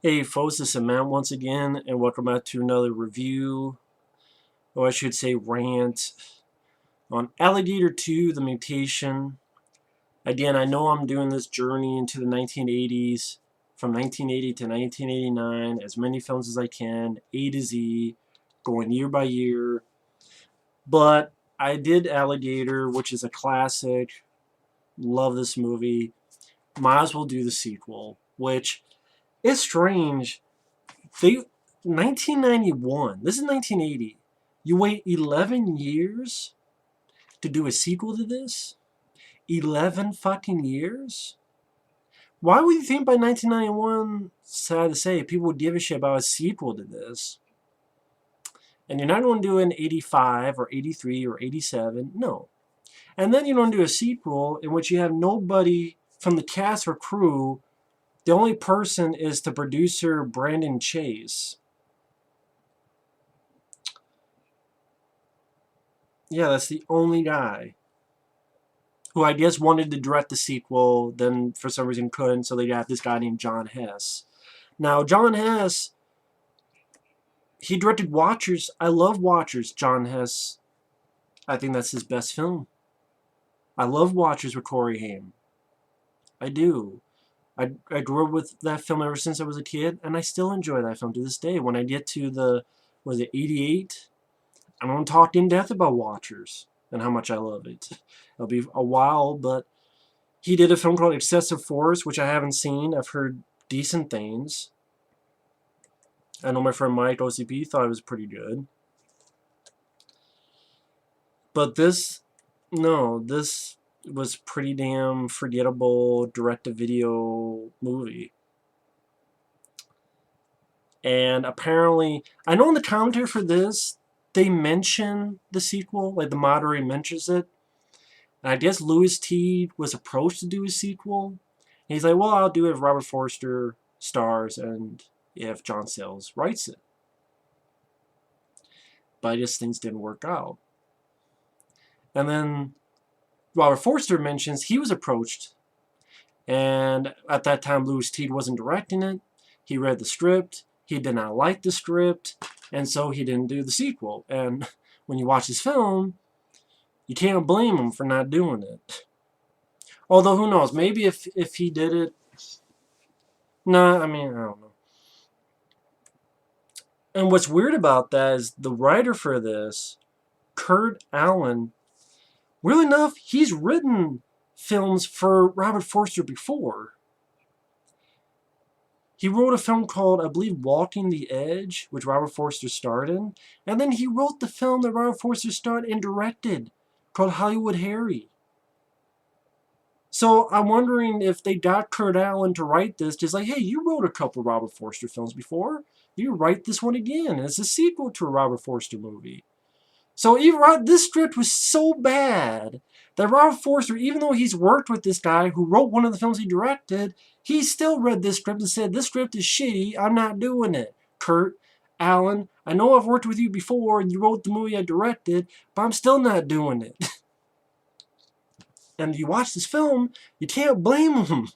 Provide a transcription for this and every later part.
Hey folks, this is Matt once again, and welcome back to another review, or I should say rant, on Alligator II, The Mutation. Again, I know I'm doing this journey into the 1980s, from 1980 to 1989, as many films as I can, A to Z, going year by year. But I did Alligator, which is a classic, love this movie. Might as well do the sequel, which is strange. They 1991. This is 1980. You wait 11 years to do a sequel to this? 11 fucking years? Why would you think by 1991, sad to say, people would give a shit about a sequel to this? And you're not going to do an 85 or 83 or 87. No. And then you don't do a sequel in which you have nobody from the cast or crew. The only person is the producer, Brandon Chase. Yeah, that's the only guy who I guess wanted to direct the sequel, then for some reason couldn't, so they got this guy named John Hess. Now, John Hess, he directed Watchers. I love Watchers, John Hess. I think that's his best film. I love Watchers with Corey Haim. I do. I grew up with that film ever since I was a kid, and I still enjoy that film to this day. When I get to the, was it 88? I'm going to talk in depth about Watchers and how much I love it. It'll be a while, but he did a film called Excessive Force, which I haven't seen. I've heard decent things. I know my friend Mike, OCP, thought it was pretty good. But this, no, this was pretty damn forgettable direct-to-video movie. And apparently, I know in the commentary for this, they mention the sequel, like the moderator mentions it. And I guess Louis Teed was approached to do a sequel. And he's like, well, I'll do it if Robert Forster stars and if John Sayles writes it. But I guess things didn't work out. And then Robert Forster mentions he was approached. And at that time, Louis Teed wasn't directing it. He read the script. He did not like the script. And so he didn't do the sequel. And when you watch his film, you can't blame him for not doing it. Although, who knows? Maybe if he did it... Nah, I mean, I don't know. And what's weird about that is the writer for this, Kurt Allen, really enough, he's written films for Robert Forster before. He wrote a film called, I believe, Walking the Edge, which Robert Forster starred in. And then he wrote the film that Robert Forster starred and directed, called Hollywood Harry. So I'm wondering if they got Kurt Allen to write this, just like, hey, you wrote a couple Robert Forster films before. You write this one again. And it's a sequel to a Robert Forster movie. So even this script was so bad that Robert Forster, even though he's worked with this guy who wrote one of the films he directed, he still read this script and said, this script is shitty, I'm not doing it. Kurt Allen, I know I've worked with you before and you wrote the movie I directed, but I'm still not doing it. And if you watch this film, you can't blame him.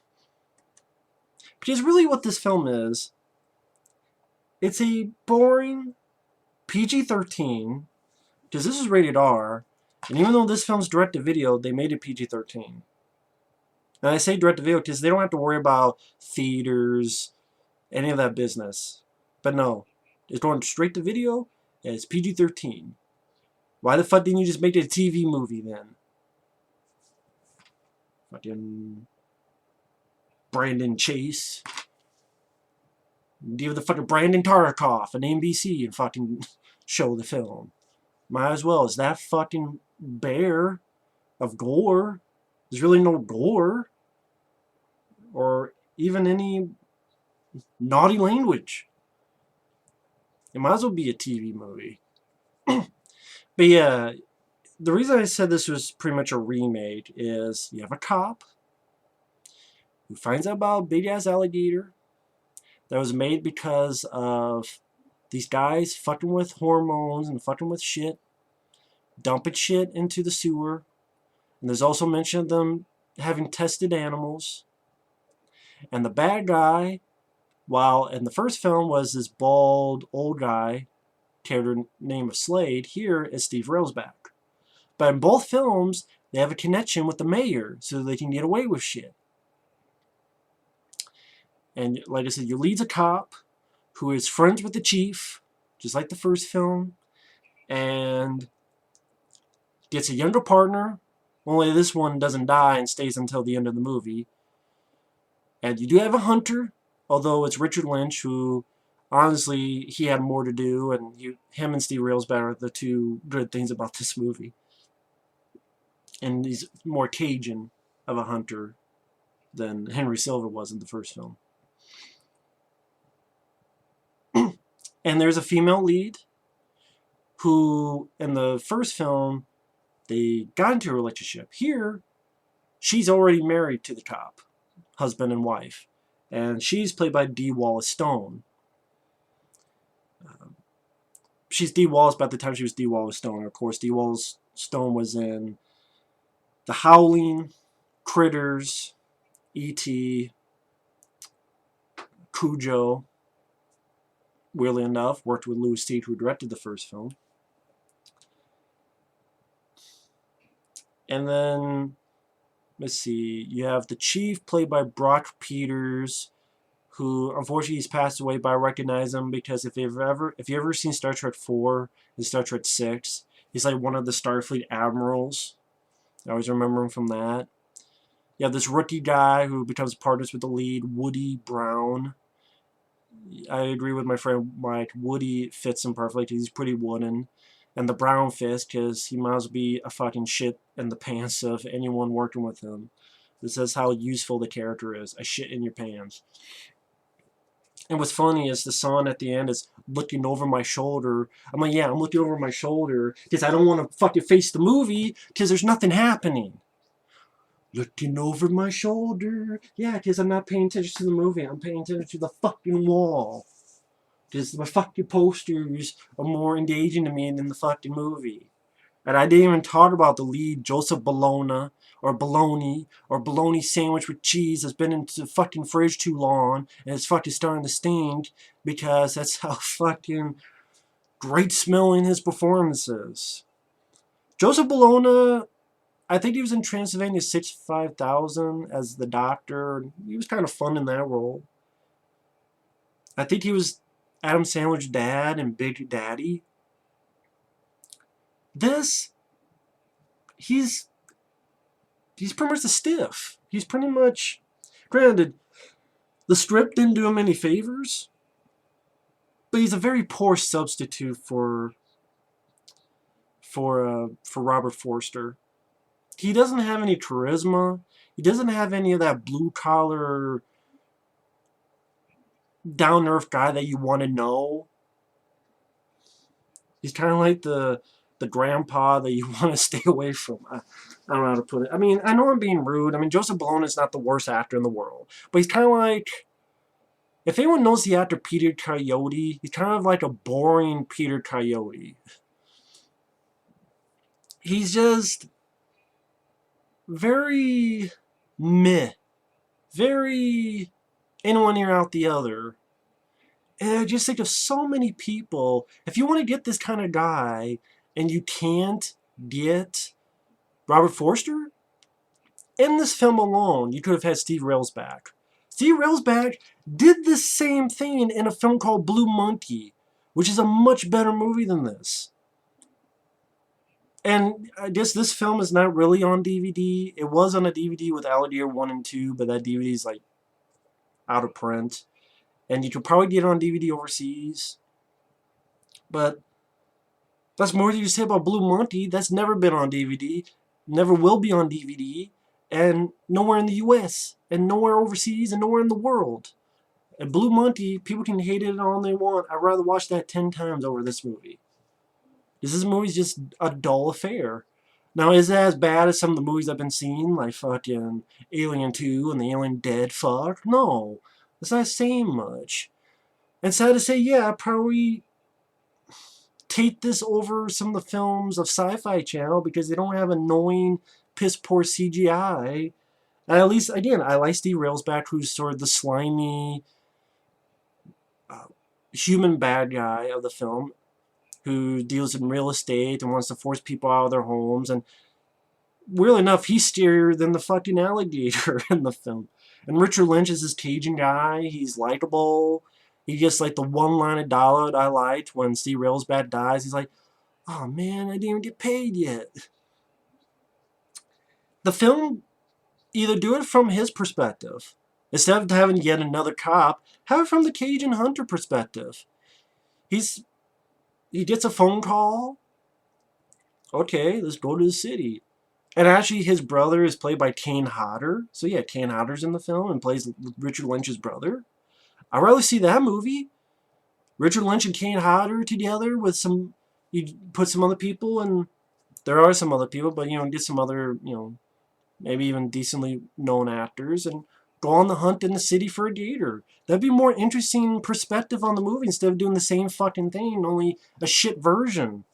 Because really what this film is, it's a boring PG-13, because this is rated R, and even though this film's direct-to-video, they made it PG-13. And I say direct-to-video because they don't have to worry about theaters, any of that business. But no, it's going straight to video, and it's PG-13. Why the fuck didn't you just make it a TV movie then? Fucking Brandon Chase. Give the fucking Brandon Tartikoff an NBC and fucking show the film. Might as well. It's that fucking bear of gore. There's really no gore. Or even any naughty language. It might as well be a TV movie. But yeah, the reason I said this was pretty much a remake is you have a cop who finds out about a big-ass alligator that was made because of these guys fucking with hormones and fucking with shit, dumping shit into the sewer. And there's also mention of them having tested animals. And the bad guy While in the first film was this bald old guy, character name of Slade. Here is Steve Railsback. But in both films, they have a connection with the mayor so they can get away with shit. And like I said, your lead's a cop who is friends with the chief, just like the first film, and gets a younger partner. Only this one doesn't die and stays until the end of the movie. And you do have a hunter, although it's Richard Lynch, who honestly he had more to do, and him and Steve Railsback are the two good things about this movie. And he's more Cajun of a hunter than Henry Silva was in the first film. And there's a female lead who, in the first film, they got into a relationship. Here, she's already married to the cop, husband and wife. And she's played by Dee Wallace Stone. She's Dee Wallace by the time she was Dee Wallace Stone. Of course, Dee Wallace Stone was in The Howling, Critters, E.T., Cujo. Weirdly enough, worked with Louis Teague, who directed the first film. And then, let's see, you have the Chief, played by Brock Peters, who unfortunately he's passed away, but I recognize him because if you've ever seen Star Trek 4 and Star Trek 6, he's like one of the Starfleet admirals. I always remember him from that. You have this rookie guy who becomes partners with the lead, Woody Brown. I agree with my friend Mike. Woody fits him perfectly because he's pretty wooden. And the brown fist because he might as well be a fucking shit in the pants of anyone working with him. This is how useful the character is. A shit in your pants. And what's funny is the song at the end is looking over my shoulder. I'm like, yeah, I'm looking over my shoulder because I don't want to fucking face the movie because there's nothing happening. Looking over my shoulder. Yeah, because I'm not paying attention to the movie. I'm paying attention to the fucking wall. Because my fucking posters are more engaging to me than the fucking movie. And I didn't even talk about the lead, Joseph Bologna, or bologna sandwich with cheese that's been in the fucking fridge too long, and it's fucking starting to stink, because that's how fucking great smelling his performance is. Joseph Bologna, I think he was in Transylvania 65000 as the doctor. He was kind of fun in that role. I think he was Adam Sandler's dad in Big Daddy. This, he's pretty much the stiff. He's pretty much, granted, the script didn't do him any favors, but he's a very poor substitute for Robert Forster. He doesn't have any charisma. He doesn't have any of that blue-collar, down-to-earth guy that you want to know. He's kind of like the grandpa that you want to stay away from. I don't know how to put it. I mean, I know I'm being rude. I mean, Joseph Bologna is not the worst actor in the world. But he's kind of like, if anyone knows the actor Peter Coyote, he's kind of like a boring Peter Coyote. He's just very meh. Very in one ear out the other. And I just think of so many people, if you want to get this kind of guy and you can't get Robert Forster, in this film alone, you could have had Steve Railsback. Steve Railsback did the same thing in a film called Blue Monkey, which is a much better movie than this. And I guess this film is not really on DVD. It was on a DVD with Alligator 1 and 2, but that DVD is like out of print. And you could probably get it on DVD overseas. But that's more than you say about Blue Monkey. That's never been on DVD. Never will be on DVD. And nowhere in the US. And nowhere overseas. And nowhere in the world. And Blue Monkey, people can hate it all they want. I'd rather watch that 10 times over this movie. Because this movie's just a dull affair. Now, is it as bad as some of the movies I've been seeing? Like fucking Alien 2 and the Alien Dead fuck? No. It's not saying much. And sad to say, yeah, I'd probably take this over some of the films of Sci-Fi Channel because they don't have annoying, piss-poor CGI. And at least, again, I like Steve Railsback, who's sort of the slimy, human bad guy of the film who deals in real estate and wants to force people out of their homes. And weirdly enough, he's scarier than the fucking alligator in the film. And Richard Lynch is this Cajun guy. He's likable. He gets like the one line of dialogue I liked when Steve Railsback dies. He's like, "Oh man, I didn't even get paid yet." The film either do it from his perspective. Instead of having yet another cop, have it from the Cajun hunter perspective. He gets a phone call. Okay, let's go to the city. And actually, his brother is played by Kane Hodder. So yeah, Kane Hodder's in the film and plays Richard Lynch's brother. I'd rather see that movie. Richard Lynch and Kane Hodder together with some. You put some other people, and there are some other people, but get some other, maybe even decently known actors, and go on the hunt in the city for a gator. That'd be a more interesting perspective on the movie instead of doing the same fucking thing, only a shit version.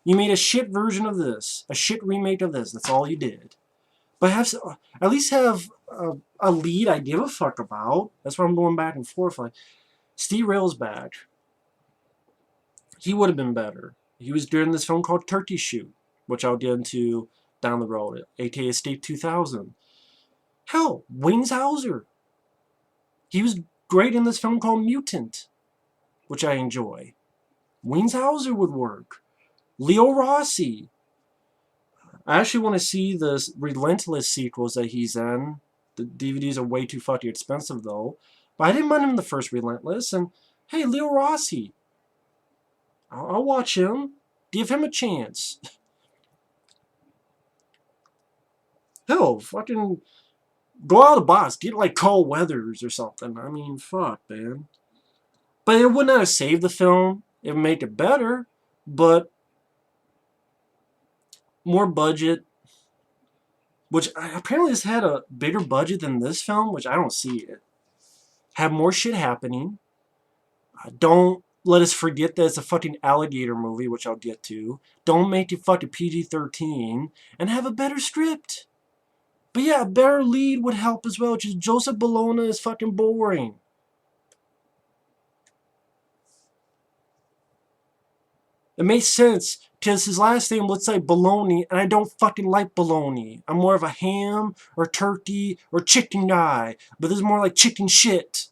You made a shit version of this, a shit remake of this. That's all you did. But at least have a lead I give a fuck about. That's why I'm going back and forth. Like Steve Railsback, he would have been better. He was doing this film called Turkey Shoot, which I'll get into down the road, aka Escape 2000. Hell, Wings Hauser. He was great in this film called Mutant, which I enjoy. Wings Hauser would work. Leo Rossi. I actually want to see the Relentless sequels that he's in. The DVDs are way too fucking expensive, though. But I didn't mind him in the first Relentless. And, hey, Leo Rossi. I'll watch him. Give him a chance. Hell, fucking go out of the box. Get like Carl Weathers or something. I mean, fuck, man. But it would not have saved the film. It would make it better. But more budget. Which apparently this had a bigger budget than this film, which I don't see it. Have more shit happening. Don't let us forget that it's a fucking alligator movie, which I'll get to. Don't make it fucking PG-13. And have a better script. But yeah, a better lead would help as well. Just Joseph Bologna is fucking boring. It makes sense because his last name looks like bologna, and I don't fucking like bologna. I'm more of a ham or turkey or chicken guy, but this is more like chicken shit.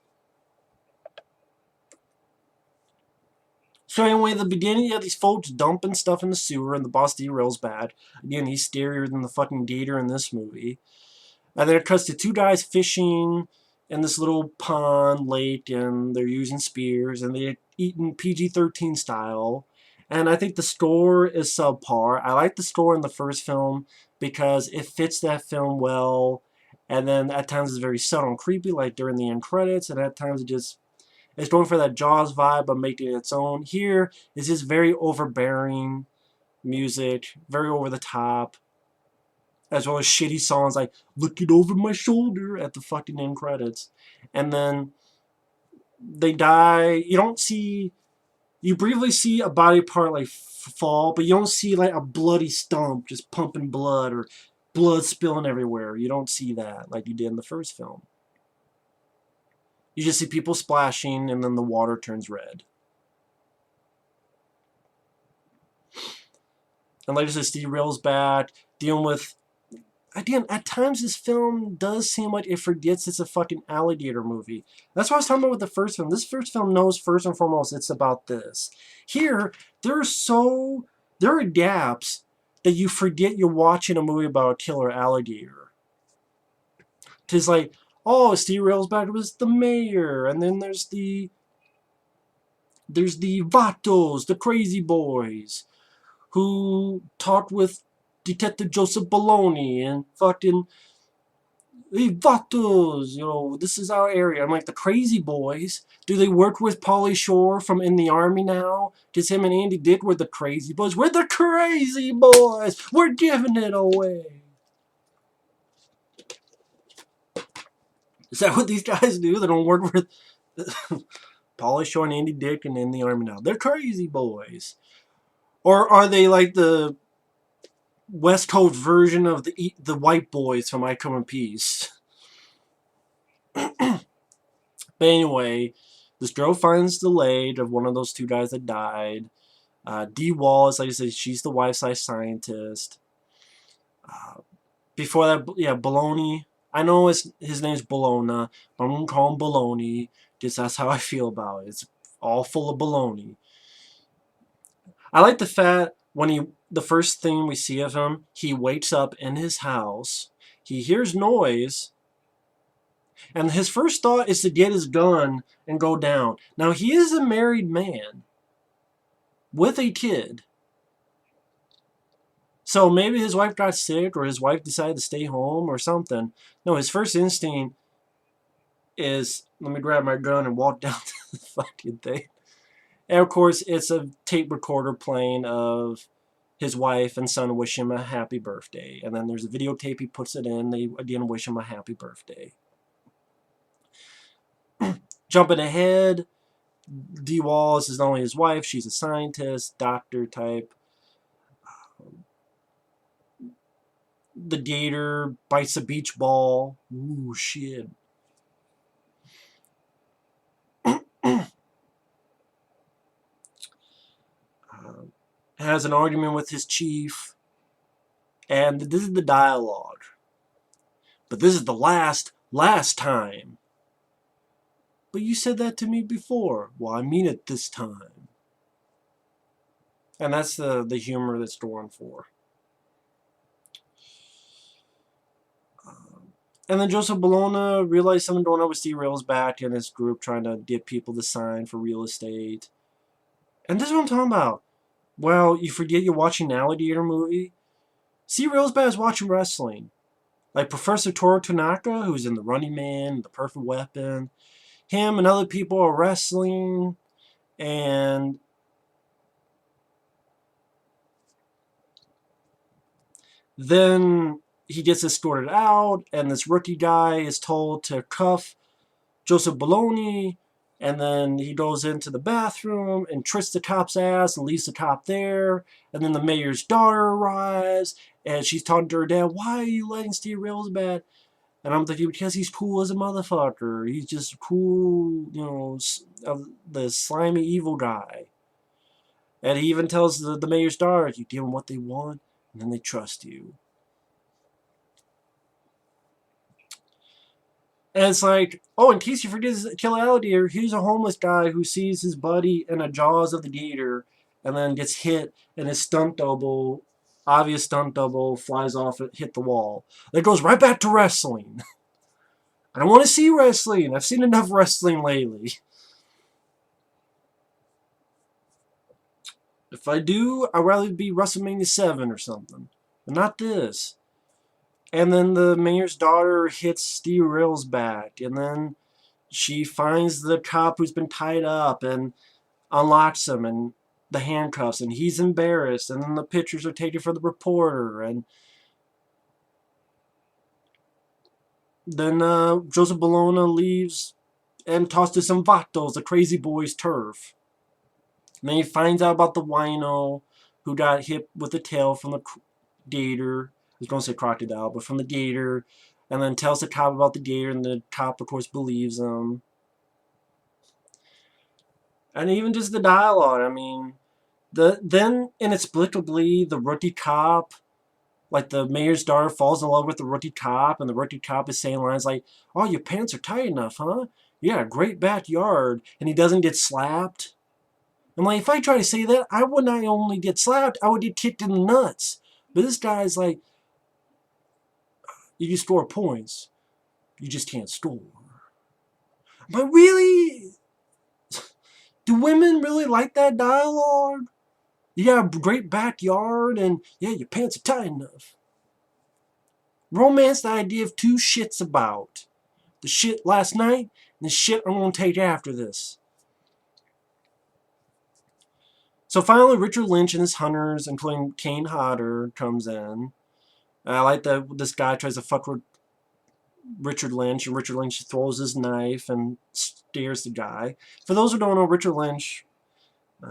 So anyway, at the beginning, you have these folks dumping stuff in the sewer, and the boss derails bad. Again, he's scarier than the fucking gator in this movie. And then it cuts to two guys fishing in this little pond, lake, and they're using spears, and they're eating PG-13 style. And I think the score is subpar. I like the score in the first film because it fits that film well. And then at times it's very subtle and creepy, like during the end credits. And at times it's going for that Jaws vibe, but making it its own. Here is just very overbearing music, very over the top, as well as shitty songs like "Looking Over My Shoulder" at the fucking end credits. And then they die. You briefly see a body part like fall, but you don't see like a bloody stump just pumping blood or blood spilling everywhere. You don't see that like you did in the first film. You just see people splashing and then the water turns red. And like I said, Steve Railsback dealing with... Again, at times this film does seem like it forgets it's a fucking alligator movie. That's what I was talking about with the first film. This first film knows first and foremost it's about this. Here, there are gaps that you forget you're watching a movie about a killer alligator. It's like, oh, Steve Railsback was the mayor, and then there's the Vatos, the crazy boys, who talked with Detective Joseph Bologna and fucking, hey, Vatos, this is our area. I'm like, the crazy boys, do they work with Pauly Shore from In the Army now? Because him and Andy Dick were the crazy boys. We're the crazy boys. We're giving it away. Is that what these guys do? They don't work with Pauly Shore and Andy Dick and In the Army now. They're crazy boys. Or are they like the West Coast version of the white boys from I Come in Peace? But anyway, This girl finds the leg of one of those two guys that died. Dee Wallace, like I said, she's the wife-size scientist. Before that, yeah, Baloney. I know his name's Bologna, but I'm going to call him Baloney. Just that's how I feel about it. It's all full of baloney. I like the fact when the first thing we see of him, he wakes up in his house. He hears noise. And his first thought is to get his gun and go down. Now, he is a married man with a kid. So maybe his wife got sick or his wife decided to stay home or something. No, his first instinct is, let me grab my gun and walk down to the fucking thing. And of course, it's a tape recorder playing of his wife and son wish him a happy birthday. And then there's a videotape, he puts it in, they again wish him a happy birthday. Jumping ahead, Dee Wallace is not only his wife, she's a scientist, doctor type. The gator bites a beach ball. Ooh, shit. Has an argument with his chief. And this is the dialogue. But this is the last time. But you said that to me before. Well, I mean it this time. And that's the humor that's going for. And then Joseph Bologna realized something going on with Steve Railsback and his group trying to get people to sign for real estate. And this is what I'm talking about. Well, you forget you're watching an Alligator movie. Steve Railsback is watching wrestling. Like Professor Toru Tanaka, who's in The Running Man, The Perfect Weapon. Him and other people are wrestling. And then he gets escorted out, and this rookie guy is told to cuff Joseph Bologna, and then he goes into the bathroom and tricks the cop's ass and leaves the cop there, and then the mayor's daughter arrives, and she's talking to her dad, why are you letting Steve Railsback? And I'm thinking, because he's cool as a motherfucker. He's just cool, you know, the slimy evil guy. And he even tells the mayor's daughter, you give them what they want, and then they trust you. And it's like, oh, in case you forget Killer Alligator, here's a homeless guy who sees his buddy in the jaws of the gator and then gets hit, and his stunt double, obvious stunt double, flies off and hit the wall. That goes right back to wrestling. I don't want to see wrestling. I've seen enough wrestling lately. If I do, I'd rather be WrestleMania 7 or something. But not this. And then the mayor's daughter hits Steve Railsback, and then she finds the cop who's been tied up and unlocks him and the handcuffs, and he's embarrassed, and then the pictures are taken for the reporter, and then Joseph Bologna leaves and tosses some vatos, the crazy boy's turf. And then he finds out about the wino who got hit with the tail from the gator. I was going to say crocodile, but from the gator. And then tells the cop about the gator, and the cop, of course, believes him. And even just the dialogue, I mean, then inexplicably, the rookie cop, like the mayor's daughter, falls in love with the rookie cop, and the rookie cop is saying lines like, oh, your pants are tight enough, huh? You got a great backyard, and he doesn't get slapped. I'm like, if I try to say that, I would not only get slapped, I would get kicked in the nuts. But this guy's like, you can score points, you just can't score. But really? Do women really like that dialogue? You got a great backyard, and yeah, your pants are tight enough. Romance, the idea of two shits about. The shit last night, and the shit I'm going to take after this. So finally, Richard Lynch and his hunters, including Kane Hodder, comes in. I like that this guy tries to fuck with Richard Lynch, and Richard Lynch throws his knife and stares the guy. For those who don't know, Richard Lynch,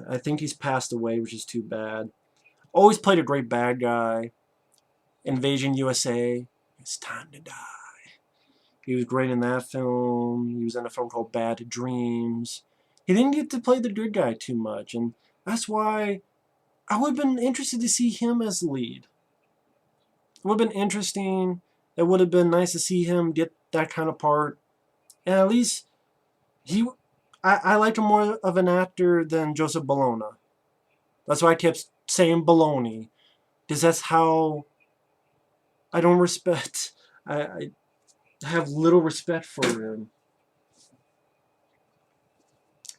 I think he's passed away, which is too bad. Always played a great bad guy. Invasion USA. It's time to die. He was great in that film. He was in a film called Bad Dreams. he didn't get to play the good guy too much, and that's why I would have been interested to see him as the lead. It would have been interesting. It would have been nice to see him get that kind of part. And at least I like him more of an actor than Joseph Bologna. That's why I kept saying baloney, because that's how I don't respect. I have little respect for him.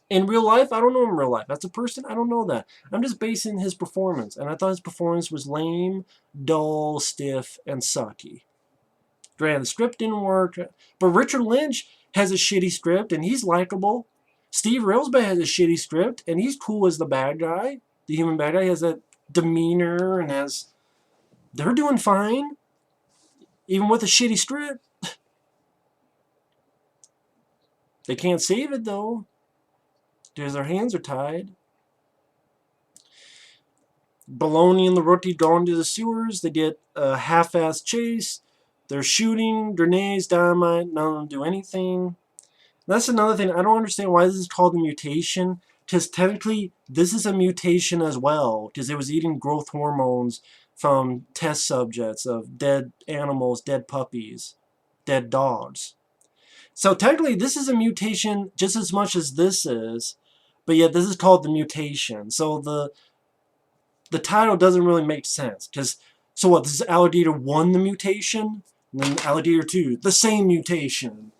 In real life, I don't know him in real life. As a person, I don't know that. I'm just basing his performance, and I thought his performance was lame, dull, stiff, and sucky. Granted, the script didn't work, but Richard Lynch has a shitty script, and he's likable. Steve Railsback has a shitty script, and he's cool as the bad guy. The human bad guy has that demeanor and has... They're doing fine, even with a shitty script. They can't save it, though, because their hands are tied. Baloney and the rookie go into the sewers. They get a half-assed chase. They're shooting, grenades, dynamite, none of them do anything. That's another thing. I don't understand why this is called a mutation, because technically this is a mutation as well, because it was eating growth hormones from test subjects of dead animals, dead puppies, dead dogs. So technically this is a mutation just as much as this is, but yet this is called the mutation. So the title doesn't really make sense, because so what, this is Alligator 1 the mutation, and then Alligator 2 the same mutation.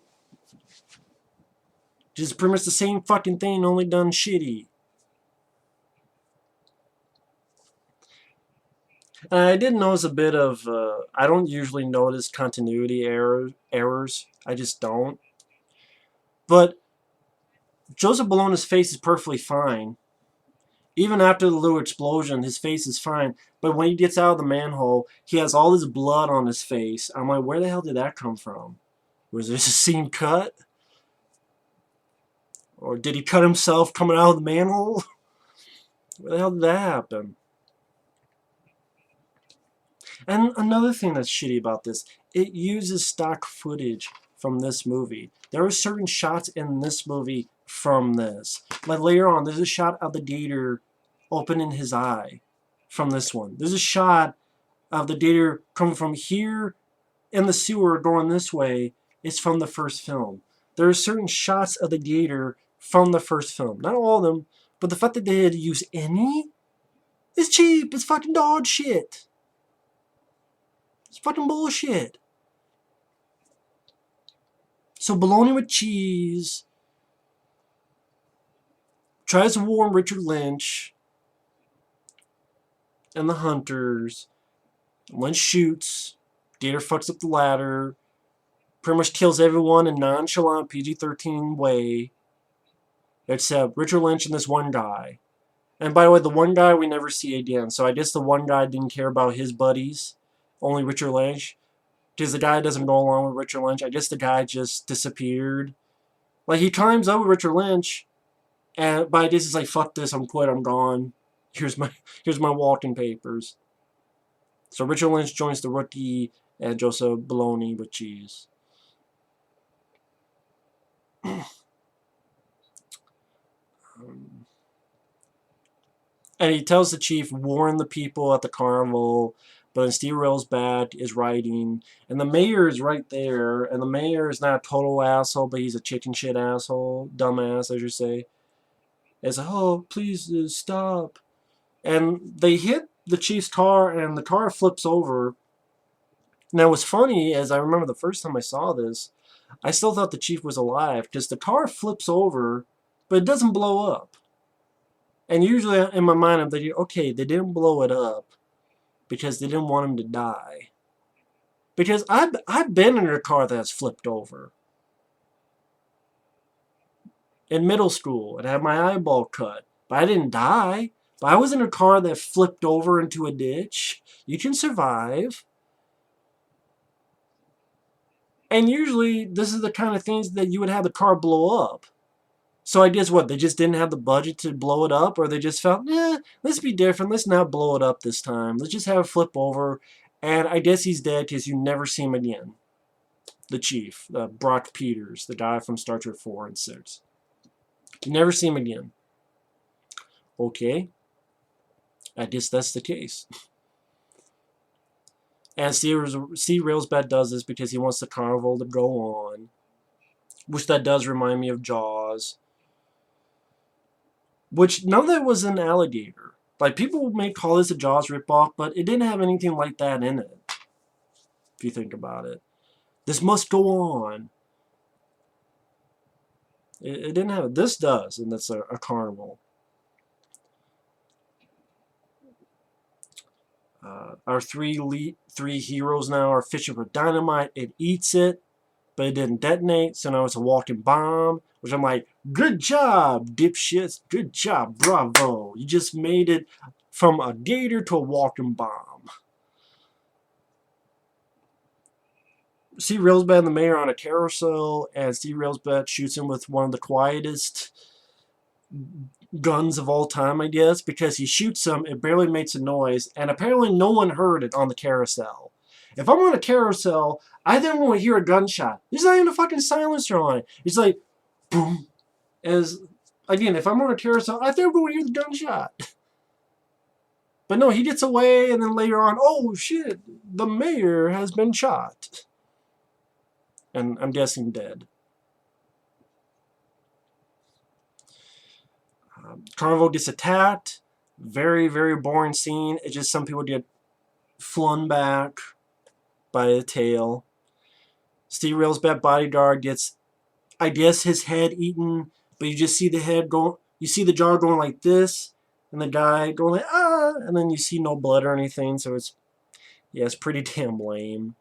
Just pretty much the same fucking thing, only done shitty. I did notice a bit of, I don't usually notice continuity errors. I just don't. But Joseph Bologna's face is perfectly fine. Even after the little explosion, his face is fine. But when he gets out of the manhole, he has all this blood on his face. I'm like, where the hell did that come from? Was this a scene cut? Or did he cut himself coming out of the manhole? Where the hell did that happen? And another thing that's shitty about this, it uses stock footage from this movie. There are certain shots in this movie from this. Like later on, there's a shot of the gator opening his eye from this one. There's a shot of the gator coming from here in the sewer going this way. It's from the first film. There are certain shots of the gator from the first film. Not all of them, but the fact that they had to use any is cheap. It's fucking dog shit. It's fucking bullshit. So bologna with cheese tries to warn Richard Lynch and the hunters. Lynch shoots. Gator fucks up the ladder. Pretty much kills everyone in nonchalant PG-13 way. Except Richard Lynch and this one guy. And by the way, the one guy we never see again. So I guess the one guy didn't care about his buddies. Only Richard Lynch. Because the guy doesn't go along with Richard Lynch. I guess the guy just disappeared. Like, he climbs up with Richard Lynch. And by this, he's like, fuck this, I'm quit, I'm gone. Here's my walking papers. So Richard Lynch joins the rookie and Joseph Bologna with cheese. And he tells the chief, warn the people at the carnival. But then Steve Railsback is writing. And the mayor is right there. And the mayor is not a total asshole, but he's a chicken shit asshole. Dumbass, I should say. It's like, oh, please stop. And they hit the chief's car, and the car flips over. Now, what's funny is I remember the first time I saw this, I still thought the chief was alive, because the car flips over, but it doesn't blow up. And usually in my mind, I'm thinking, okay, they didn't blow it up because they didn't want him to die. Because I've been in a car that's flipped over. In middle school, and had my eyeball cut. But I didn't die. But I was in a car that flipped over into a ditch. You can survive. And usually, this is the kind of things that you would have the car blow up. So I guess what, they just didn't have the budget to blow it up? Or they just felt, let's be different. Let's not blow it up this time. Let's just have it flip over. And I guess he's dead because you never see him again. The chief, Brock Peters, the guy from Star Trek 4 and 6. You never see him again. Okay. I guess that's the case. And C. Railsbat does this because he wants the carnival to go on. Which that does remind me of Jaws. Which none of that was an alligator. Like, people may call this a Jaws ripoff, but it didn't have anything like that in it. If you think about it. This must go on. It didn't have it. This does, and that's a carnival. Our three heroes now are fishing for dynamite. It eats it, but it didn't detonate, so now it's a walking bomb. Which I'm like, good job, dipshits. Good job, bravo. You just made it from a gator to a walking bomb. See Railsbat and the mayor on a carousel, and Steve Railsbat shoots him with one of the quietest guns of all time, I guess, because he shoots him, it barely makes a noise, and apparently no one heard it on the carousel. If I'm on a carousel, I then won't hear a gunshot. There's not even a fucking silencer on it. It's like, boom. Again, if I'm on a carousel, I think I'm going to hear the gunshot. But no, he gets away, and then later on, oh shit, the mayor has been shot. And I'm guessing dead. Carnival gets attacked. Very, very boring scene. It's just some people get flung back by the tail. Steve Railsbat bodyguard gets, I guess, his head eaten, but you just see the head going, you see the jaw going like this, and the guy going like, ah, and then you see no blood or anything, so it's, yeah, it's pretty damn lame.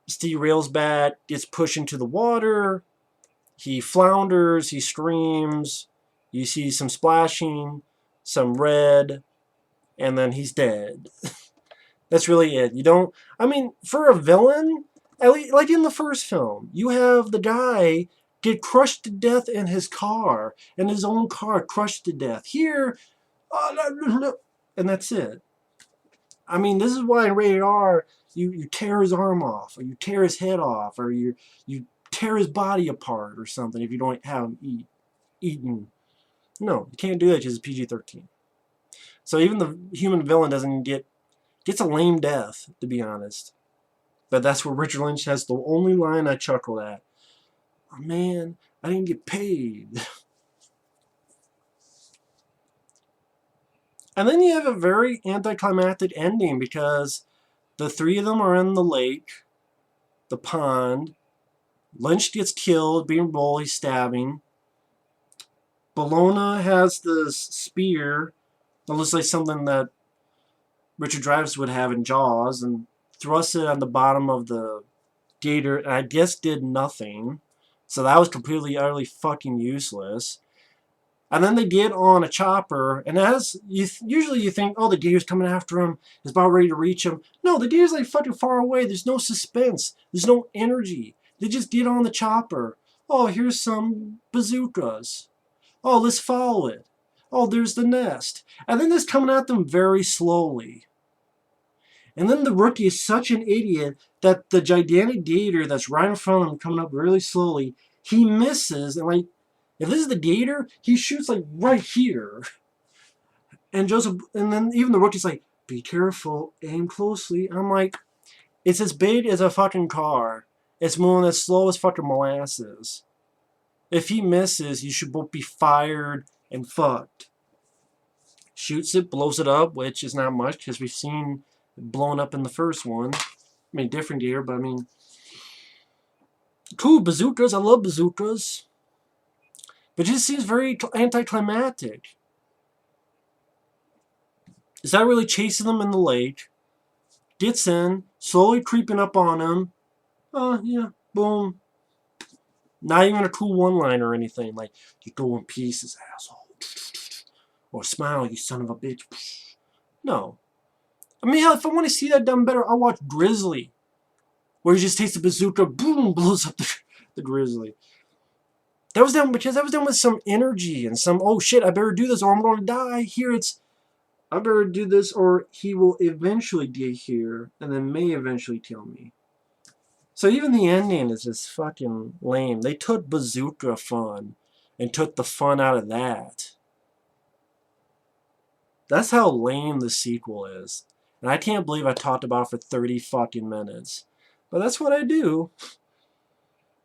Steve Railsbat gets pushed into the water. He flounders, he screams, you see some splashing, some red, and then he's dead. That's really it. You don't, I mean, for a villain, at least, like in the first film, you have the guy get crushed to death in his car, in his own car, crushed to death. Here, and that's it. I mean, this is why in Rated R, you tear his arm off, or you tear his head off, or you tear his body apart or something if you don't have him eaten. No, you can't do that because it's PG-13. So even the human villain doesn't gets a lame death, to be honest. But that's where Richard Lynch has the only line I chuckle at. Oh man, I didn't get paid. And then you have a very anticlimactic ending because the three of them are in the lake, the pond. Lynch gets killed, being bully, stabbing. Bologna has this spear that looks like something that Richard Dreyfuss would have in Jaws, and thrusts it on the bottom of the gator, and I guess did nothing. So that was completely, utterly fucking useless. And then they get on a chopper, and usually you think, oh, the gator's coming after him, is about ready to reach him. No, the gator's like fucking far away. There's no suspense. There's no energy. They just get on the chopper. Oh, here's some bazookas. Oh, let's follow it. Oh, there's the nest. And then it's coming at them very slowly. And then the rookie is such an idiot that the gigantic gator that's right in front of him coming up really slowly, he misses, and like, if this is the gator, he shoots like right here. And then even the rookie's like, be careful, aim closely. I'm like, it's as big as a fucking car. It's moving as slow as fucking molasses. If he misses, you should both be fired and fucked. Shoots it, blows it up, which is not much because we've seen it blown up in the first one. I mean, different gear, but I mean, cool, bazookas. I love bazookas. But it just seems very anticlimactic. Is that really chasing them in the lake? Gets in, slowly creeping up on him. Oh, yeah, boom. Not even a cool one-liner or anything. Like, you go in pieces, asshole. Or smile, you son of a bitch. No. I mean, hell, if I want to see that done better, I'll watch Grizzly. Where he just takes the bazooka, boom, blows up the grizzly. That was done because that was done with some energy and some, oh shit, I better do this or I'm going to die. Here it's, I better do this or he will eventually get here and then may eventually kill me. So even the ending is just fucking lame. They took bazooka fun and took the fun out of that. That's how lame the sequel is. And I can't believe I talked about it for 30 fucking minutes. But that's what I do.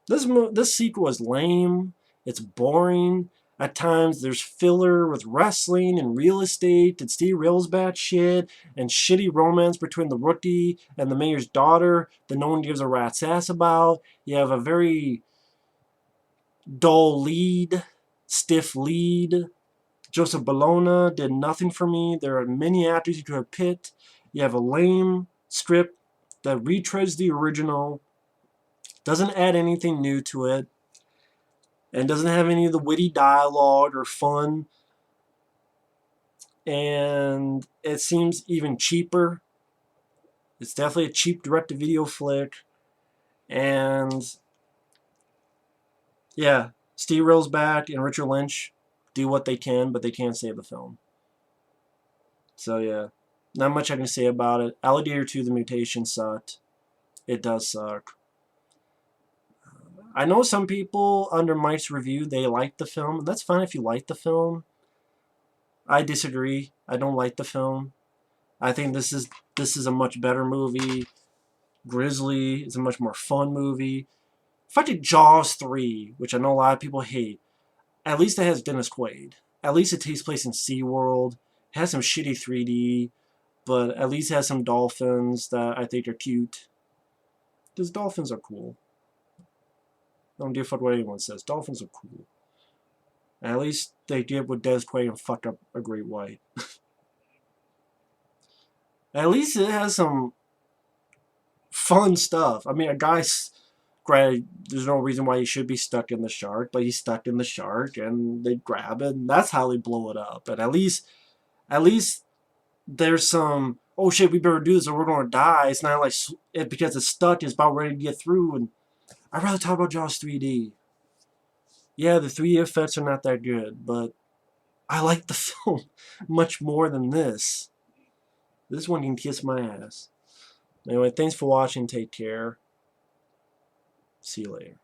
This sequel is lame. It's boring. At times there's filler with wrestling and real estate and Steve Railsback shit and shitty romance between the rookie and the mayor's daughter that no one gives a rat's ass about. You have a very dull lead, stiff lead. Joseph Bologna did nothing for me. There are many actors you could have picked. You have a lame script that retreads the original, doesn't add anything new to it, and doesn't have any of the witty dialogue or fun. And it seems even cheaper. It's definitely a cheap direct-to-video flick. And yeah, Steve Railsback and Richard Lynch do what they can, but they can't save the film. So yeah, not much I can say about it. Alligator II, The Mutation sucked. It does suck. I know some people under Mike's review, they like the film. That's fine if you like the film. I disagree. I don't like the film. I think this is a much better movie. Grizzly is a much more fun movie. Fucking Jaws 3, which I know a lot of people hate. At least it has Dennis Quaid. At least it takes place in SeaWorld. It has some shitty 3D, but at least it has some dolphins that I think are cute. Because dolphins are cool. I don't give a fuck what anyone says. Dolphins are cool. And at least they did with Dennis Quaid and fucked up a great white. At least it has some fun stuff. I mean, a guy's... Granted, there's no reason why he should be stuck in the shark, but he's stuck in the shark, and they grab it, and that's how they blow it up. But at least there's some, oh shit, we better do this or we're gonna die. It's not like because it's stuck, it's about ready to get through. And I'd rather talk about Jaws 3D. Yeah, the 3D effects are not that good, but I like the film much more than this. This one can kiss my ass. Anyway, thanks for watching. Take care. See you later.